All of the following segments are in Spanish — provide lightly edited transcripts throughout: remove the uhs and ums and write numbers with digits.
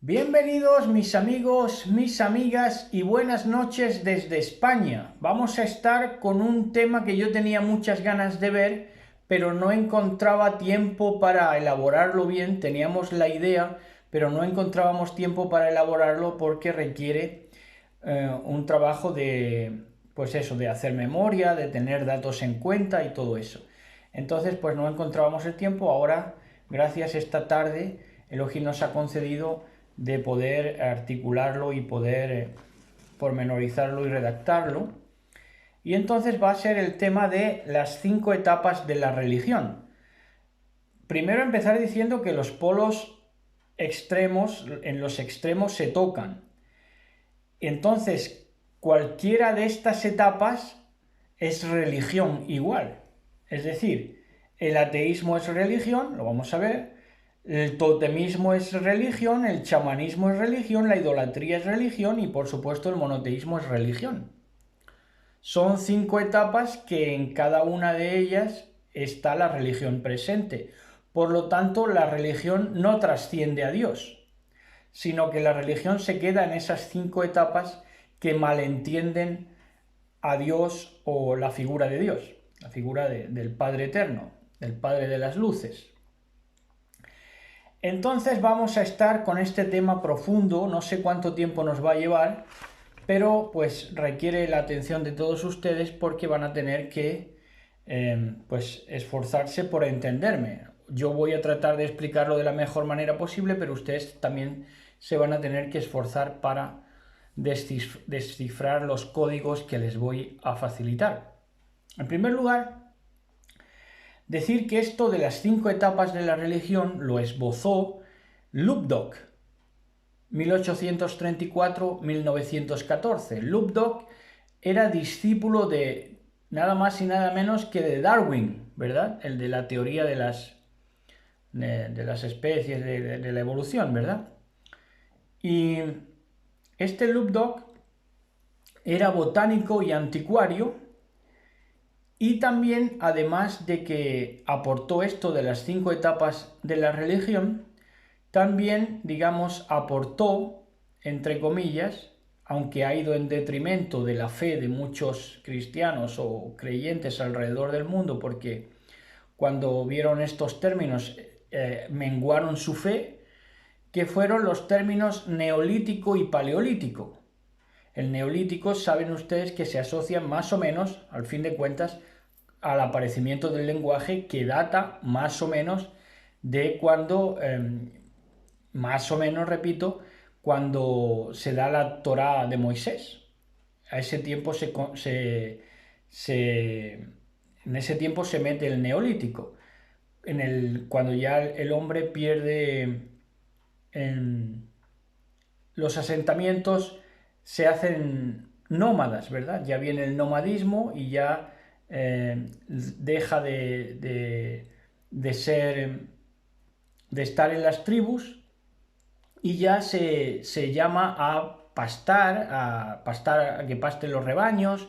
Bienvenidos mis amigos, mis amigas y buenas noches desde España. Vamos a estar con un tema que yo tenía muchas ganas de ver, pero no encontraba tiempo para elaborarlo bien. Teníamos la idea, pero no encontrábamos tiempo para elaborarlo porque requiere un trabajo de, pues eso, de hacer memoria, de tener datos en cuenta y todo eso. Entonces, pues no encontrábamos el tiempo. Ahora, gracias a esta tarde, Elohim nos ha concedido de poder articularlo y poder pormenorizarlo y redactarlo. Y entonces va a ser el tema de las 5 etapas de la religión. Primero empezar diciendo que los polos extremos, en los extremos se tocan. Entonces, cualquiera de estas etapas es religión igual. Es decir, el ateísmo es religión, lo vamos a ver, el totemismo es religión, el chamanismo es religión, la idolatría es religión y por supuesto el monoteísmo es religión. Son 5 etapas que en cada una de ellas está la religión presente. Por lo tanto, la religión no trasciende a Dios, sino que la religión se queda en esas 5 etapas que malentienden a Dios o la figura de Dios, la figura del Padre Eterno, del Padre de las Luces. Entonces vamos a estar con este tema profundo, no sé cuánto tiempo nos va a llevar, pero pues requiere la atención de todos ustedes porque van a tener que pues esforzarse por entenderme. Yo voy a tratar de explicarlo de la mejor manera posible, pero ustedes también se van a tener que esforzar para descifrar los códigos que les voy a facilitar. En primer lugar, decir que esto de las 5 etapas de la religión lo esbozó Lubbock, 1834-1914. Lubbock era discípulo de nada más y nada menos que de Darwin, ¿verdad? El de la teoría de las especies, de la evolución, ¿verdad? Y este Lubbock era botánico y anticuario y también, además de que aportó esto de las 5 etapas de la religión, también, digamos, aportó, entre comillas, aunque ha ido en detrimento de la fe de muchos cristianos o creyentes alrededor del mundo, porque cuando vieron estos términos menguaron su fe, que fueron los términos neolítico y paleolítico. El neolítico, saben ustedes que se asocia más o menos, al fin de cuentas, al aparecimiento del lenguaje que data más o menos de cuando, más o menos, repito, cuando se da la Torá de Moisés. A ese tiempo en ese tiempo se mete el neolítico, cuando ya el hombre pierde los asentamientos, se hacen nómadas, ¿verdad? Ya viene el nomadismo y ya deja de ser, de estar en las tribus y ya se llama a pastar, a que pasten los rebaños,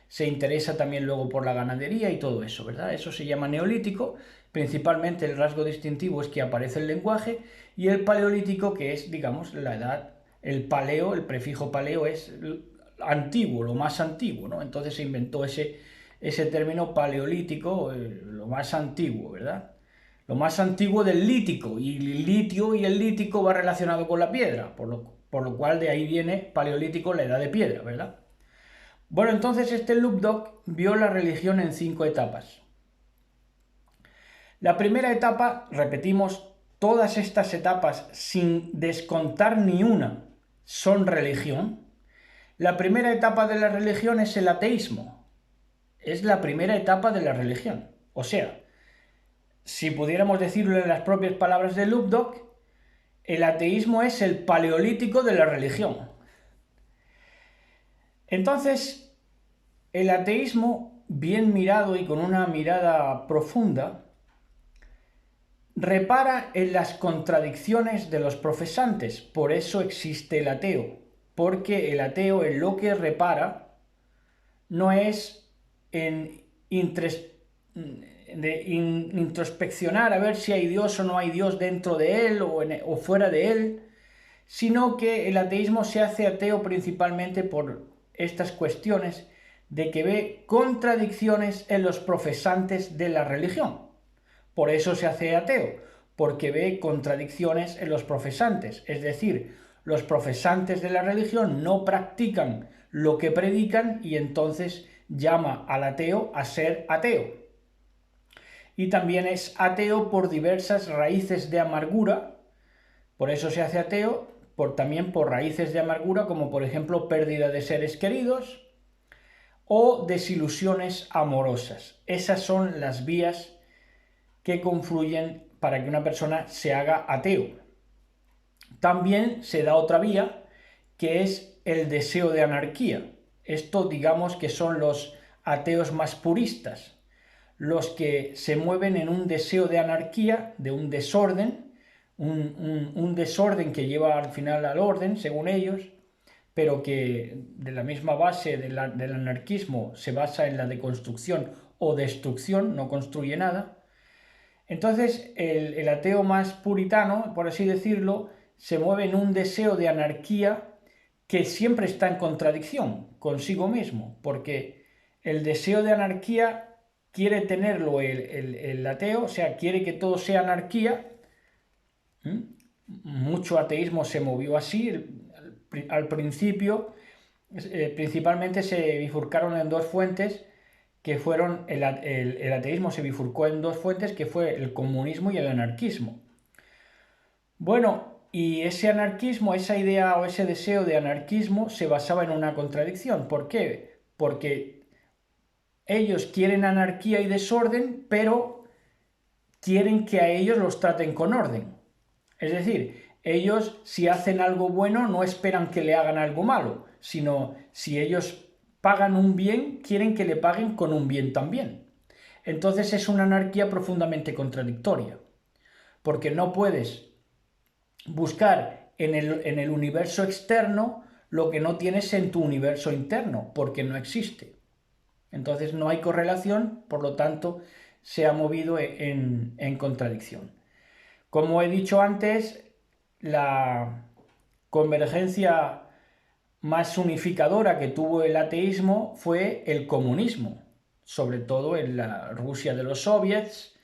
se interesa también luego por la ganadería y todo eso, ¿verdad? Eso se llama neolítico, principalmente el rasgo distintivo es que aparece el lenguaje, y el paleolítico, que es, digamos, la edad, el paleo, el prefijo paleo es antiguo, lo más antiguo, ¿no? Entonces se inventó ese término paleolítico, lo más antiguo, ¿verdad? Lo más antiguo del lítico, y el litio y el lítico va relacionado con la piedra, por lo cual de ahí viene paleolítico, la edad de piedra, ¿verdad? Bueno, entonces este Lubbock vio la religión en 5 etapas. La primera etapa, repetimos, todas estas etapas, sin descontar ni una, son religión. La primera etapa de la religión es el ateísmo. Es la primera etapa de la religión. O sea, si pudiéramos decirlo en las propias palabras de Lubbock, el ateísmo es el paleolítico de la religión. Entonces, el ateísmo, bien mirado y con una mirada profunda, repara en las contradicciones de los profesantes. Por eso existe el ateo, porque el ateo en lo que repara no es en introspeccionar a ver si hay Dios o no hay Dios dentro de él o fuera de él, sino que el ateísmo se hace ateo principalmente por estas cuestiones de que ve contradicciones en los profesantes de la religión. Por eso se hace ateo, porque ve contradicciones en los profesantes, es decir, los profesantes de la religión no practican lo que predican y entonces llama al ateo a ser ateo. Y también es ateo por diversas raíces de amargura, por eso se hace ateo, también por raíces de amargura, como por ejemplo pérdida de seres queridos o desilusiones amorosas. Esas son las vías que confluyen para que una persona se haga ateo. También se da otra vía, que es el deseo de anarquía. Esto digamos que son los ateos más puristas, los que se mueven en un deseo de anarquía, de un desorden, un desorden que lleva al final al orden, según ellos, pero que de la misma base del anarquismo se basa en la deconstrucción o destrucción, no construye nada. Entonces el ateo más puritano, por así decirlo, se mueve en un deseo de anarquía que siempre está en contradicción consigo mismo, porque el deseo de anarquía quiere tenerlo el ateo, o sea, quiere que todo sea anarquía. Mucho ateísmo se movió así. Al principio, principalmente se bifurcaron en dos fuentes, que fueron el ateísmo se bifurcó en dos fuentes, que fue el comunismo y el anarquismo. Bueno, y ese anarquismo, esa idea o ese deseo de anarquismo se basaba en una contradicción. ¿Por qué? Porque ellos quieren anarquía y desorden, pero quieren que a ellos los traten con orden. Es decir, ellos si hacen algo bueno no esperan que le hagan algo malo, sino si ellos pagan un bien, quieren que le paguen con un bien también. Entonces es una anarquía profundamente contradictoria, porque no puedes buscar en el universo externo lo que no tienes en tu universo interno, porque no existe. Entonces no hay correlación, por lo tanto se ha movido en contradicción. Como he dicho antes, la convergencia más unificadora que tuvo el ateísmo fue el comunismo, sobre todo en la Rusia de los soviets,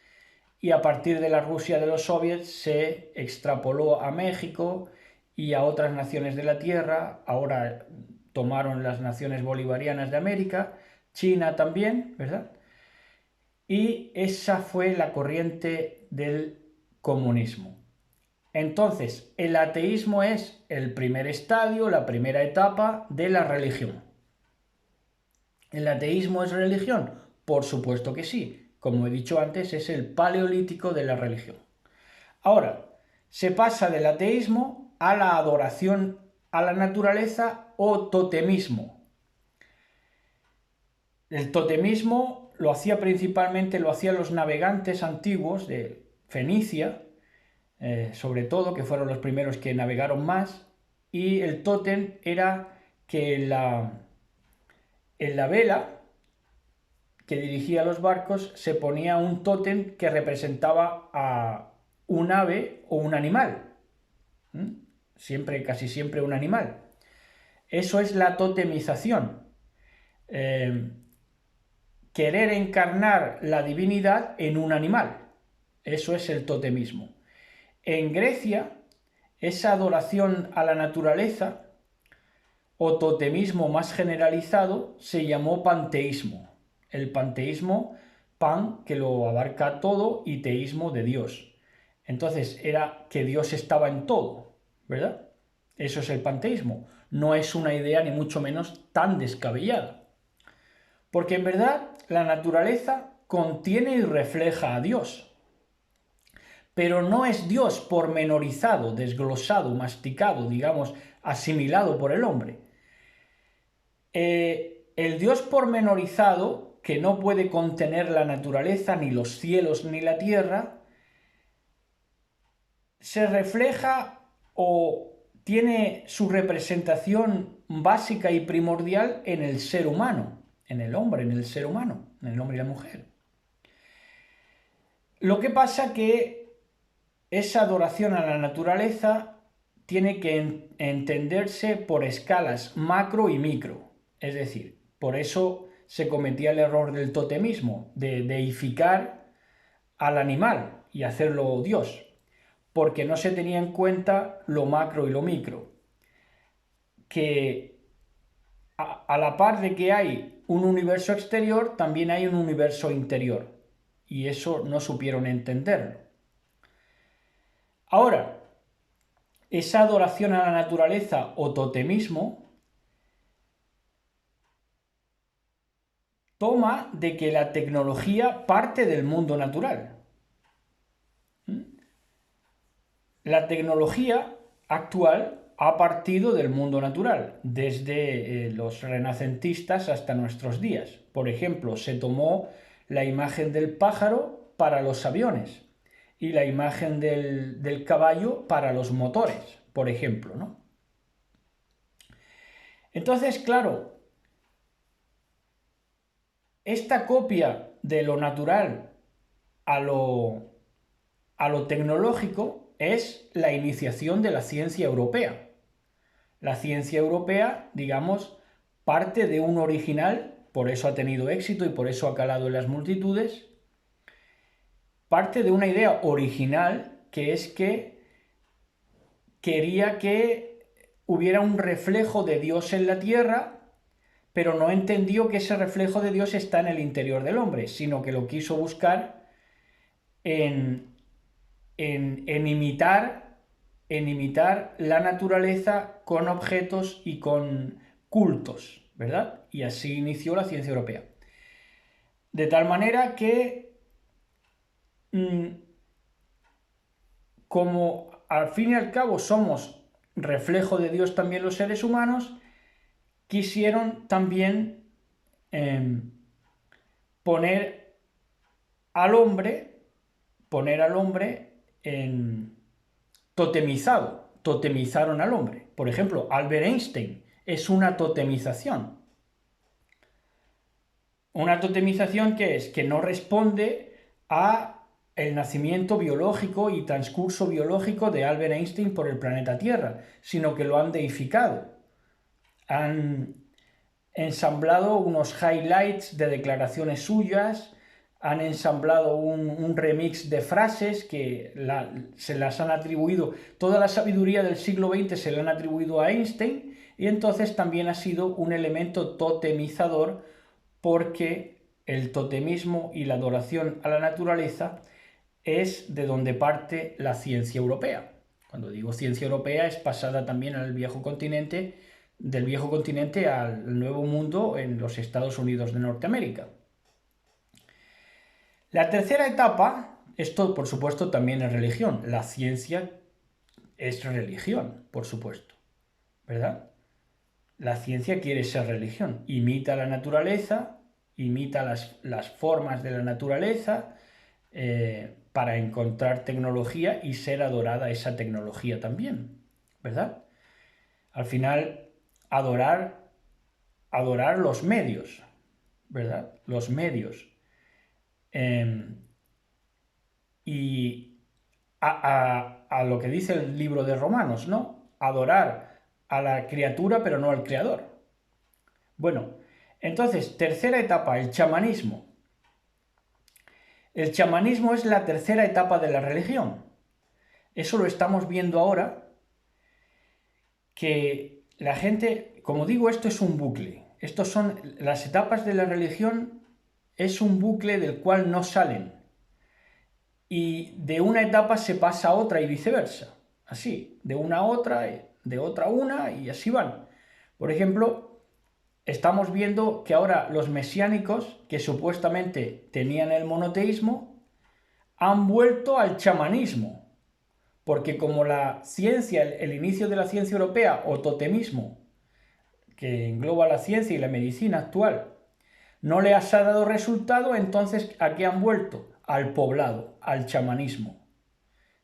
y a partir de la Rusia de los soviets se extrapoló a México y a otras naciones de la Tierra. Ahora tomaron las naciones bolivarianas de América, China también, ¿verdad? Y esa fue la corriente del comunismo. Entonces, el ateísmo es el primer estadio, la primera etapa de la religión. ¿El ateísmo es religión? Por supuesto que sí. Como he dicho antes, es el paleolítico de la religión. Ahora, se pasa del ateísmo a la adoración a la naturaleza o totemismo. El totemismo lo hacían los navegantes antiguos de Fenicia, sobre todo, que fueron los primeros que navegaron más, y el tótem era que en la vela que dirigía los barcos se ponía un tótem que representaba a un ave o un animal, casi siempre un animal. Eso es la totemización. Querer encarnar la divinidad en un animal. Eso es el totemismo. En Grecia, esa adoración a la naturaleza o totemismo más generalizado se llamó panteísmo. El panteísmo, pan, que lo abarca todo, y teísmo de Dios. Entonces era que Dios estaba en todo, ¿verdad? Eso es el panteísmo. No es una idea ni mucho menos tan descabellada. Porque en verdad la naturaleza contiene y refleja a Dios. Pero no es Dios pormenorizado, desglosado, masticado, digamos, asimilado por el hombre. El Dios pormenorizado, que no puede contener la naturaleza, ni los cielos, ni la tierra, se refleja o tiene su representación básica y primordial en el ser humano, en el hombre, en el ser humano, en el hombre y la mujer. Lo que pasa que esa adoración a la naturaleza tiene que entenderse por escalas macro y micro. Es decir, por eso se cometía el error del totemismo, de deificar al animal y hacerlo Dios, porque no se tenía en cuenta lo macro y lo micro. Que a la par de que hay un universo exterior, también hay un universo interior. Y eso no supieron entenderlo. Ahora, esa adoración a la naturaleza o totemismo toma de que la tecnología parte del mundo natural. La tecnología actual ha partido del mundo natural, desde los renacentistas hasta nuestros días. Por ejemplo, se tomó la imagen del pájaro para los aviones y la imagen del caballo para los motores, por ejemplo, ¿no? Entonces, claro, esta copia de lo natural a lo tecnológico es la iniciación de la ciencia europea. La ciencia europea, digamos, parte de un original, por eso ha tenido éxito y por eso ha calado en las multitudes, parte de una idea original que es que quería que hubiera un reflejo de Dios en la tierra, pero no entendió que ese reflejo de Dios está en el interior del hombre, sino que lo quiso buscar en imitar la naturaleza con objetos y con cultos, ¿verdad? Y así inició la ciencia europea. De tal manera que, como al fin y al cabo somos reflejo de Dios también los seres humanos, quisieron también poner al hombre en totemizaron al hombre. Por ejemplo, Albert Einstein es una totemización. Una totemización que es que no responde a el nacimiento biológico y transcurso biológico de Albert Einstein por el planeta Tierra, sino que lo han deificado. Han ensamblado unos highlights de declaraciones suyas, han ensamblado un remix de frases que se las han atribuido, toda la sabiduría del siglo XX se le han atribuido a Einstein, y entonces también ha sido un elemento totemizador, porque el totemismo y la adoración a la naturaleza es de donde parte la ciencia europea. Cuando digo ciencia europea es pasada también al viejo continente, del viejo continente al nuevo mundo en los Estados Unidos de Norteamérica. La tercera etapa, esto por supuesto también es religión, la ciencia es religión, por supuesto, ¿verdad? La ciencia quiere ser religión, imita la naturaleza, imita las formas de la naturaleza para encontrar tecnología y ser adorada esa tecnología también, ¿verdad? Al final, adorar los medios, ¿verdad? Los medios. Y a lo que dice el libro de Romanos, ¿no? Adorar a la criatura pero no al creador. Bueno, entonces, tercera etapa, el chamanismo. El chamanismo es la tercera etapa de la religión. Eso lo estamos viendo ahora, que la gente, como digo, esto es un bucle. Estos son las etapas de la religión, es un bucle del cual no salen. Y de una etapa se pasa a otra y viceversa. Así, de una a otra, de otra a una y así van. Por ejemplo, estamos viendo que ahora los mesiánicos, que supuestamente tenían el monoteísmo, han vuelto al chamanismo. Porque como la ciencia, el inicio de la ciencia europea o totemismo, que engloba la ciencia y la medicina actual, no les ha dado resultado, entonces ¿a qué han vuelto? Al poblado, al chamanismo.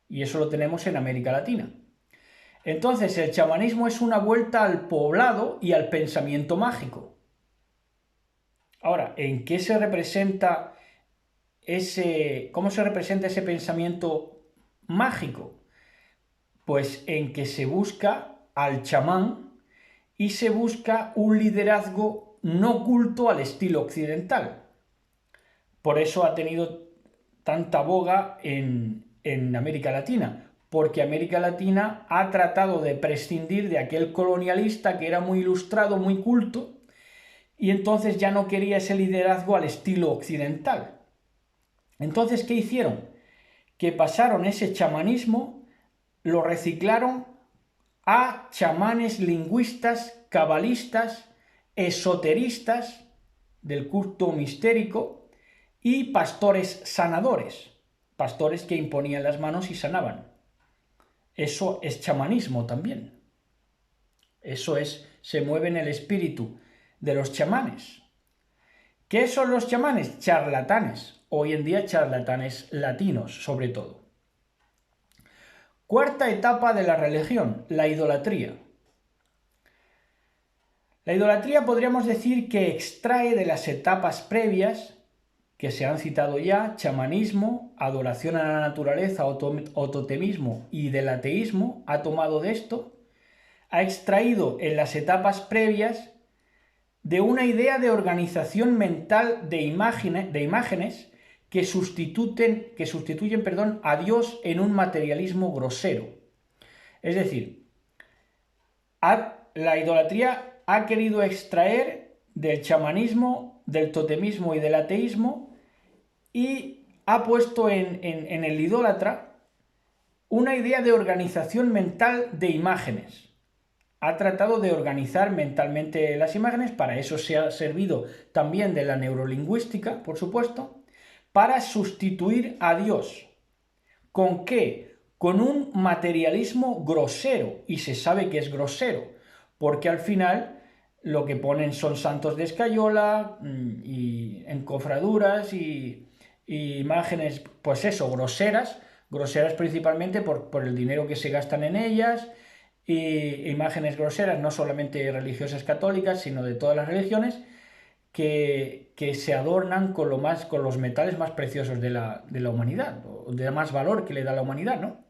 Y eso lo tenemos en América Latina. Entonces el chamanismo es una vuelta al poblado y al pensamiento mágico. Ahora, ¿en qué se representa cómo se representa ese pensamiento mágico? Pues en que se busca al chamán y se busca un liderazgo no culto al estilo occidental. Por eso ha tenido tanta boga en América Latina, porque América Latina ha tratado de prescindir de aquel colonialista que era muy ilustrado, muy culto, y entonces ya no quería ese liderazgo al estilo occidental. Entonces, ¿qué hicieron? Que pasaron ese chamanismo, lo reciclaron a chamanes lingüistas, cabalistas, esoteristas del culto mistérico y pastores sanadores, pastores que imponían las manos y sanaban. Eso es chamanismo también. Eso es, se mueve en el espíritu de los chamanes. ¿Qué son los chamanes? Charlatanes. Hoy en día charlatanes latinos, sobre todo. Cuarta etapa de la religión, la idolatría. La idolatría podríamos decir que extrae de las etapas previas que se han citado ya, chamanismo, adoración a la naturaleza o totemismo y del ateísmo, ha tomado de esto, ha extraído en las etapas previas de una idea de organización mental de imágenes que sustituyen a Dios en un materialismo grosero. Es decir, la idolatría ha querido extraer del chamanismo, del totemismo y del ateísmo y ha puesto en el idólatra una idea de organización mental de imágenes. Ha tratado de organizar mentalmente las imágenes, para eso se ha servido también de la neurolingüística, por supuesto, para sustituir a Dios. ¿Con qué? Con un materialismo grosero, y se sabe que es grosero, porque al final lo que ponen son santos de escayola y encofraduras y imágenes, pues eso, groseras principalmente por el dinero que se gastan en ellas, y imágenes groseras no solamente religiosas católicas, sino de todas las religiones, que se adornan con los metales más preciosos de la humanidad, o de más valor que le da la humanidad, ¿no?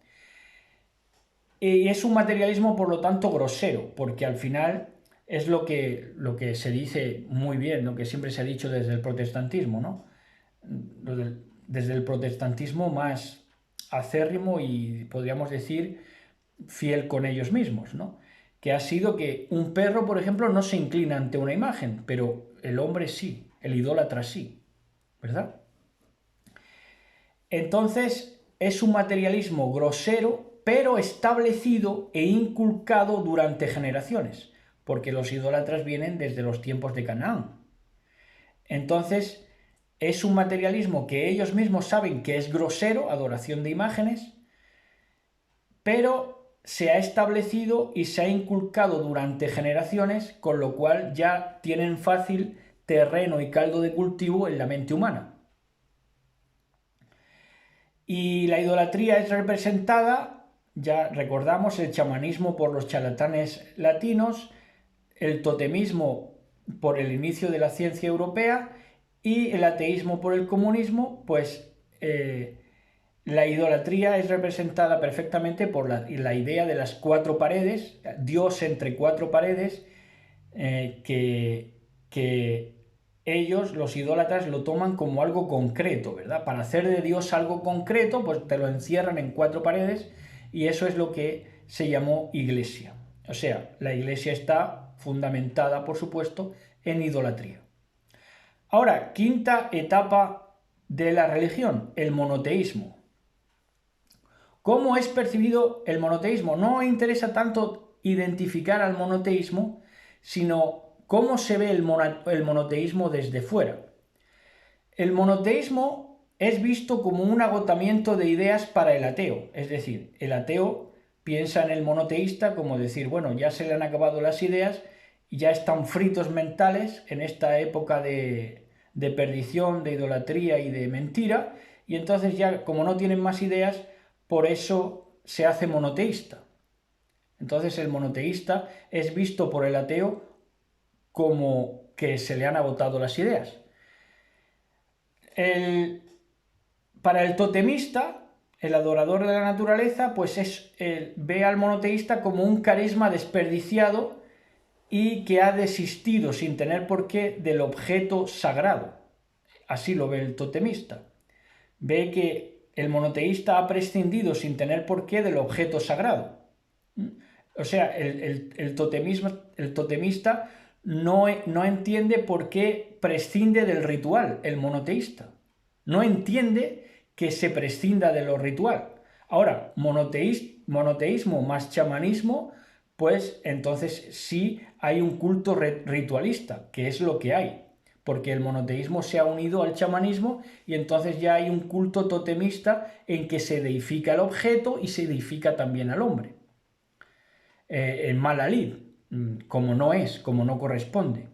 Y es un materialismo, por lo tanto, grosero, porque al final es lo que se dice muy bien, lo que siempre se ha dicho desde el protestantismo, ¿no? Desde el protestantismo más acérrimo y, podríamos decir, fiel con ellos mismos, ¿no? Que ha sido que un perro, por ejemplo, no se inclina ante una imagen, pero el hombre sí, el idólatra sí, ¿verdad? Entonces es un materialismo grosero, pero establecido e inculcado durante generaciones, porque los idólatras vienen desde los tiempos de Canaán. Entonces es un materialismo que ellos mismos saben que es grosero, adoración de imágenes, pero se ha establecido y se ha inculcado durante generaciones, con lo cual ya tienen fácil terreno y caldo de cultivo en la mente humana. Y la idolatría es representada, ya recordamos, el chamanismo por los charlatanes latinos, el totemismo por el inicio de la ciencia europea y el ateísmo por el comunismo, pues la idolatría es representada perfectamente por la idea de las cuatro paredes, Dios entre cuatro paredes, que ellos, los idólatras, lo toman como algo concreto, ¿verdad? Para hacer de Dios algo concreto, pues te lo encierran en cuatro paredes, y eso es lo que se llamó iglesia. O sea, la iglesia está fundamentada, por supuesto, en idolatría. Ahora, quinta etapa de la religión, el monoteísmo. ¿Cómo es percibido el monoteísmo? No interesa tanto identificar al monoteísmo, sino cómo se ve el monoteísmo desde fuera. El monoteísmo es visto como un agotamiento de ideas para el ateo, es decir, el ateo piensa en el monoteísta como decir, bueno, ya se le han acabado las ideas y ya están fritos mentales en esta época de perdición, de idolatría y de mentira, y entonces ya como no tienen más ideas, por eso se hace monoteísta. Entonces el monoteísta es visto por el ateo como que se le han agotado las ideas. Para el totemista, el adorador de la naturaleza, pues ve al monoteísta como un carisma desperdiciado y que ha desistido sin tener por qué del objeto sagrado. Así lo ve el totemista. Ve que el monoteísta ha prescindido sin tener por qué del objeto sagrado. O sea, el totemista no entiende por qué prescinde del ritual, el monoteísta. No entiende que se prescinda de lo ritual. Ahora, monoteísmo más chamanismo, pues entonces sí hay un culto ritualista, que es lo que hay, porque el monoteísmo se ha unido al chamanismo y entonces ya hay un culto totemista en que se deifica el objeto y se deifica también al hombre. En mala lid, como no corresponde.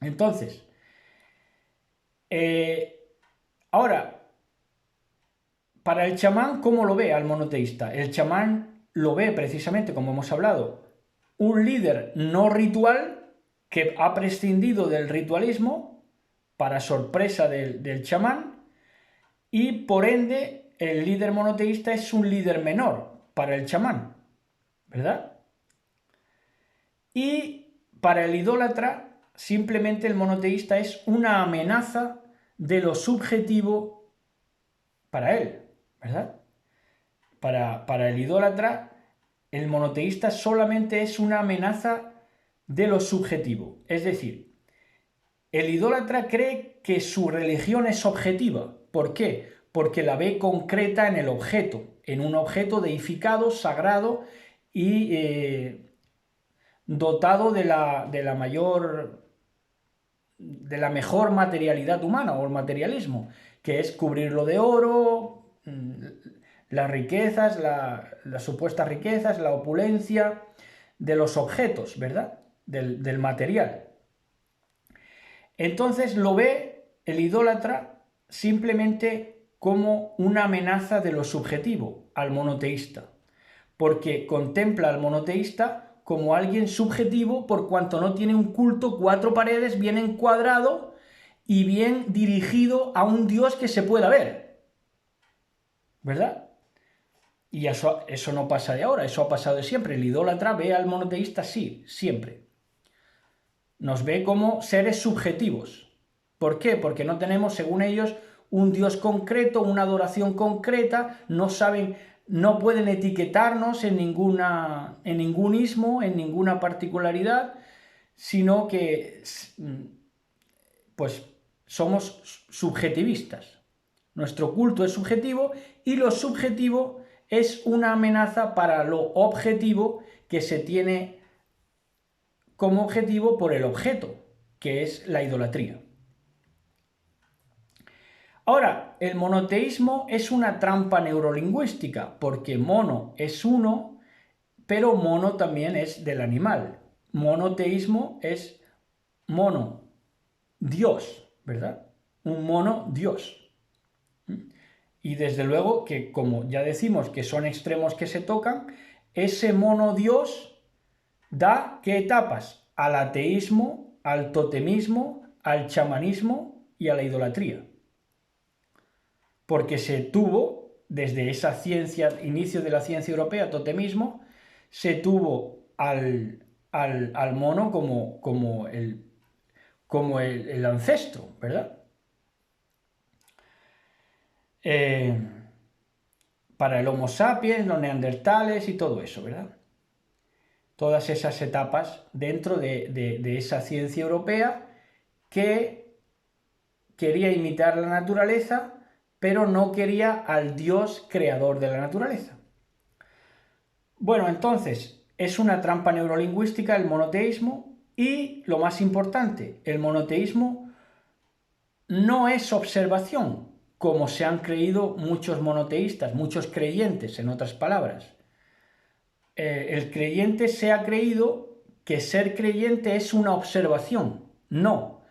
Entonces, ahora, para el chamán, ¿cómo lo ve al monoteísta? El chamán lo ve precisamente, como hemos hablado, un líder no ritual que ha prescindido del ritualismo para sorpresa del chamán, y por ende el líder monoteísta es un líder menor para el chamán, ¿verdad? Y para el idólatra, simplemente el monoteísta es una amenaza de lo subjetivo para él, ¿verdad? Para el idólatra, el monoteísta solamente es una amenaza de lo subjetivo. Es decir, el idólatra cree que su religión es objetiva. ¿Por qué? Porque la ve concreta en el objeto, en un objeto deificado, sagrado y dotado de la mejor materialidad humana, o el materialismo, que es cubrirlo de oro, las riquezas, las supuestas riquezas, la opulencia de los objetos, ¿verdad? Del material. Entonces lo ve el idólatra simplemente como una amenaza de lo subjetivo al monoteísta, porque contempla al monoteísta como alguien subjetivo por cuanto no tiene un culto, cuatro paredes, bien encuadrado y bien dirigido a un Dios que se pueda ver, ¿verdad? Y eso no pasa de ahora, eso ha pasado de siempre. El idólatra ve al monoteísta así, siempre. Nos ve como seres subjetivos. ¿Por qué? Porque no tenemos, según ellos, un Dios concreto, una adoración concreta, no pueden etiquetarnos en ningún ismo, en ninguna particularidad, sino que pues somos subjetivistas. Nuestro culto es subjetivo y lo subjetivo es una amenaza para lo objetivo que se tiene como objetivo por el objeto, que es la idolatría. Ahora, el monoteísmo es una trampa neurolingüística, porque mono es uno, pero mono también es del animal. Monoteísmo es mono, Dios, ¿verdad? Un mono, Dios. Y desde luego que, como ya decimos que son extremos que se tocan, ese mono Dios da, ¿qué etapas? Al ateísmo, al totemismo, al chamanismo y a la idolatría. Porque se tuvo, desde esa ciencia, inicio de la ciencia europea, totemismo, se tuvo al mono como el ancestro, ¿verdad? Para el Homo sapiens, los neandertales y todo eso, ¿verdad? Todas esas etapas dentro de esa ciencia europea que quería imitar la naturaleza, pero no quería al Dios creador de la naturaleza. Bueno, entonces, es una trampa neurolingüística el monoteísmo y, lo más importante, el monoteísmo no es observación, como se han creído muchos monoteístas, muchos creyentes, en otras palabras. El creyente se ha creído que ser creyente es una observación. No,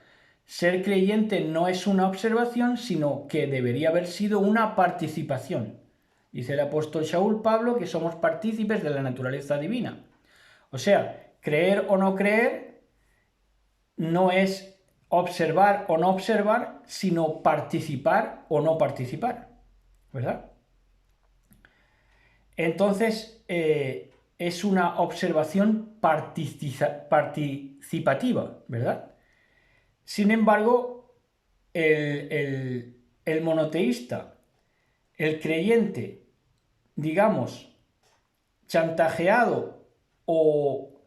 ser creyente no es una observación, sino que debería haber sido una participación. Dice el apóstol Saúl Pablo que somos partícipes de la naturaleza divina. O sea, creer o no creer no es observar o no observar, sino participar o no participar, ¿verdad? Entonces, es una observación participativa, ¿verdad? Sin embargo, el monoteísta, el creyente, digamos, chantajeado o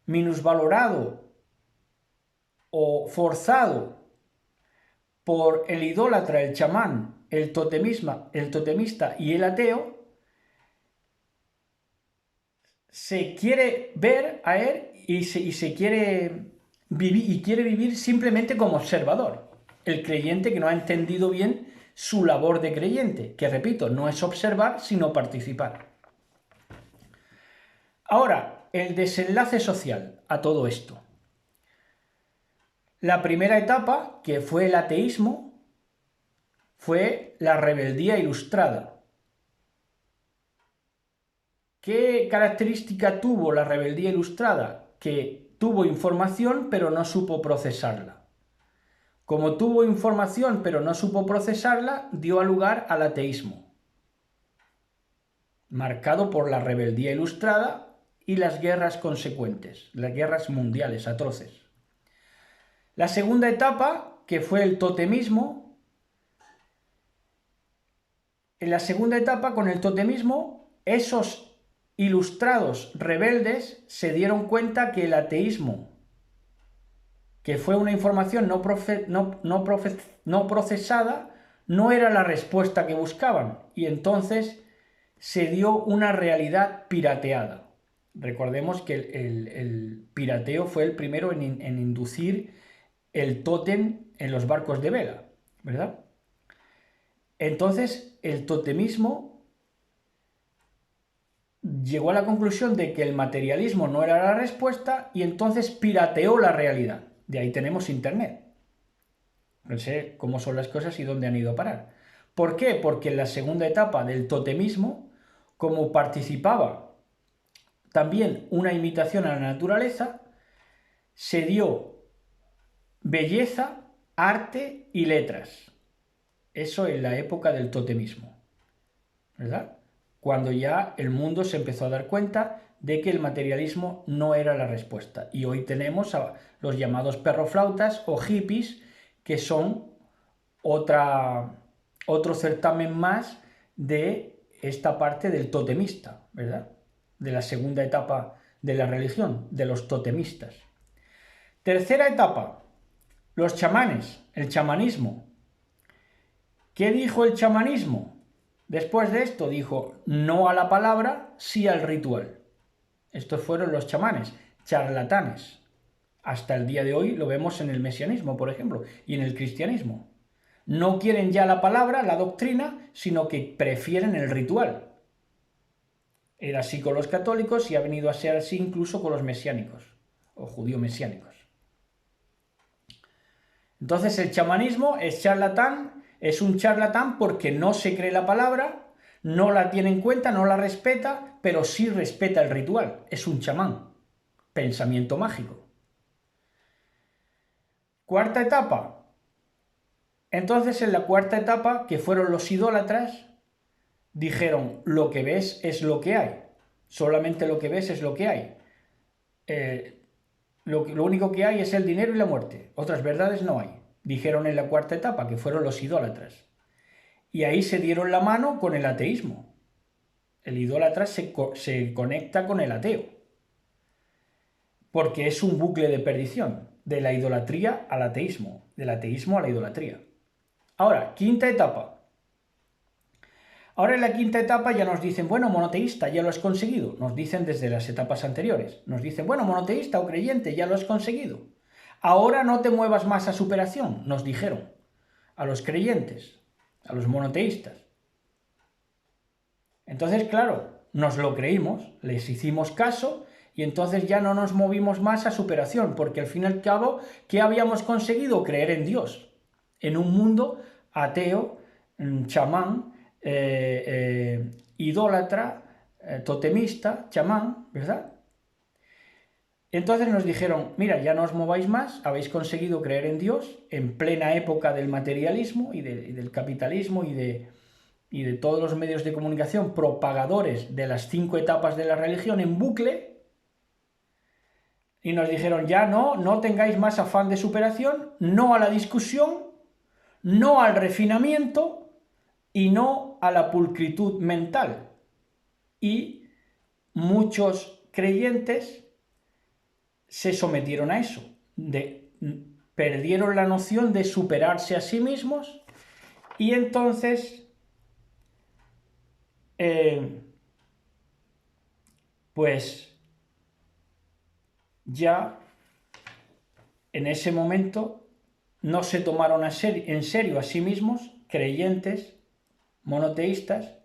minusvalorado o forzado por el idólatra, el chamán, el totemista y el ateo, se quiere ver a él y se quiere vivir, y quiere vivir simplemente como observador. El creyente que no ha entendido bien su labor de creyente, que repito, no es observar, sino participar. Ahora, el desenlace social a todo esto. La primera etapa, que fue el ateísmo, fue la rebeldía ilustrada. ¿Qué característica tuvo la rebeldía ilustrada? Que tuvo información pero no supo procesarla. Como tuvo información pero no supo procesarla, dio lugar al ateísmo, marcado por la rebeldía ilustrada y las guerras consecuentes, las guerras mundiales atroces. La segunda etapa, que fue el totemismo, en la segunda etapa, con el totemismo, esos ilustrados rebeldes se dieron cuenta que el ateísmo, que fue una información no procesada, no era la respuesta que buscaban, y entonces se dio una realidad pirateada. Recordemos que el pirateo fue el primero en inducir el tótem en los barcos de vela, ¿verdad? Entonces, el totemismo llegó a la conclusión de que el materialismo no era la respuesta y entonces pirateó la realidad. De ahí tenemos Internet. No sé cómo son las cosas y dónde han ido a parar. ¿Por qué? Porque en la segunda etapa del totemismo, como participaba también una imitación a la naturaleza, se dio belleza, arte y letras. Eso en la época del totemismo, ¿verdad? Cuando ya el mundo se empezó a dar cuenta de que el materialismo no era la respuesta. Y hoy tenemos a los llamados perroflautas o hippies, que son otro certamen más de esta parte del totemista, ¿verdad? De la segunda etapa de la religión, de los totemistas. Tercera etapa, los chamanes, el chamanismo. ¿Qué dijo el chamanismo? Después de esto dijo no a la palabra, sí al ritual. Estos fueron los chamanes, charlatanes. Hasta el día de hoy lo vemos en el mesianismo, por ejemplo, y en el cristianismo. No quieren ya la palabra, la doctrina, sino que prefieren el ritual. Era así con los católicos y ha venido a ser así incluso con los mesiánicos o judío-mesiánicos. Entonces el chamanismo es charlatán, es un charlatán porque no se cree la palabra, no la tiene en cuenta, no la respeta, pero sí respeta el ritual. Es un chamán. Pensamiento mágico. Cuarta etapa. Entonces en la cuarta etapa, que fueron los idólatras, dijeron, lo que ves es lo que hay. Solamente lo que ves es lo que hay. Lo único que hay es el dinero y la muerte. Otras verdades no hay. Dijeron en la cuarta etapa, que fueron los idólatras. Y ahí se dieron la mano con el ateísmo. El idólatra se conecta con el ateo. Porque es un bucle de perdición. De la idolatría al ateísmo. Del ateísmo a la idolatría. Ahora, quinta etapa. Ahora en la quinta etapa ya nos dicen, bueno, monoteísta, ya lo has conseguido. Nos dicen desde las etapas anteriores. Nos dicen, bueno, monoteísta o creyente, ya lo has conseguido. Ahora no te muevas más a superación, nos dijeron. A los creyentes, a los monoteístas. Entonces, claro, nos lo creímos, les hicimos caso y entonces ya no nos movimos más a superación, porque al fin y al cabo, ¿qué habíamos conseguido? Creer en Dios. En un mundo ateo, chamán, idólatra, totemista, chamán, ¿verdad? Entonces nos dijeron, mira, ya no os mováis más, habéis conseguido creer en Dios en plena época del materialismo y del capitalismo y y de todos los medios de comunicación propagadores de las 5 etapas de la religión en bucle, y nos dijeron ya no tengáis más afán de superación, no a la discusión, no al refinamiento y no a la pulcritud mental. Y muchos creyentes se sometieron a eso, perdieron la noción de superarse a sí mismos y entonces pues ya en ese momento no se tomaron en serio a sí mismos, creyentes, monoteístas,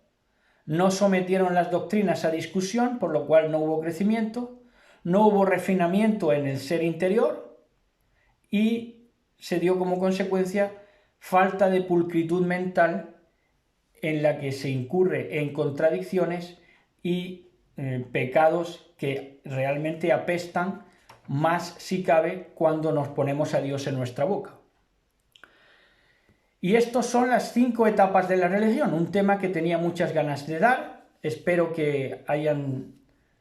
no sometieron las doctrinas a discusión, por lo cual no hubo crecimiento, no hubo refinamiento en el ser interior y se dio como consecuencia falta de pulcritud mental en la que se incurre en contradicciones y pecados que realmente apestan más si cabe cuando nos ponemos a Dios en nuestra boca. Y estas son las 5 etapas de la religión, un tema que tenía muchas ganas de dar, espero que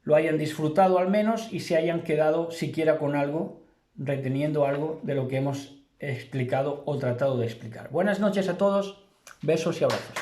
lo hayan disfrutado al menos y se hayan quedado siquiera con algo, reteniendo algo de lo que hemos explicado o tratado de explicar. Buenas noches a todos, besos y abrazos.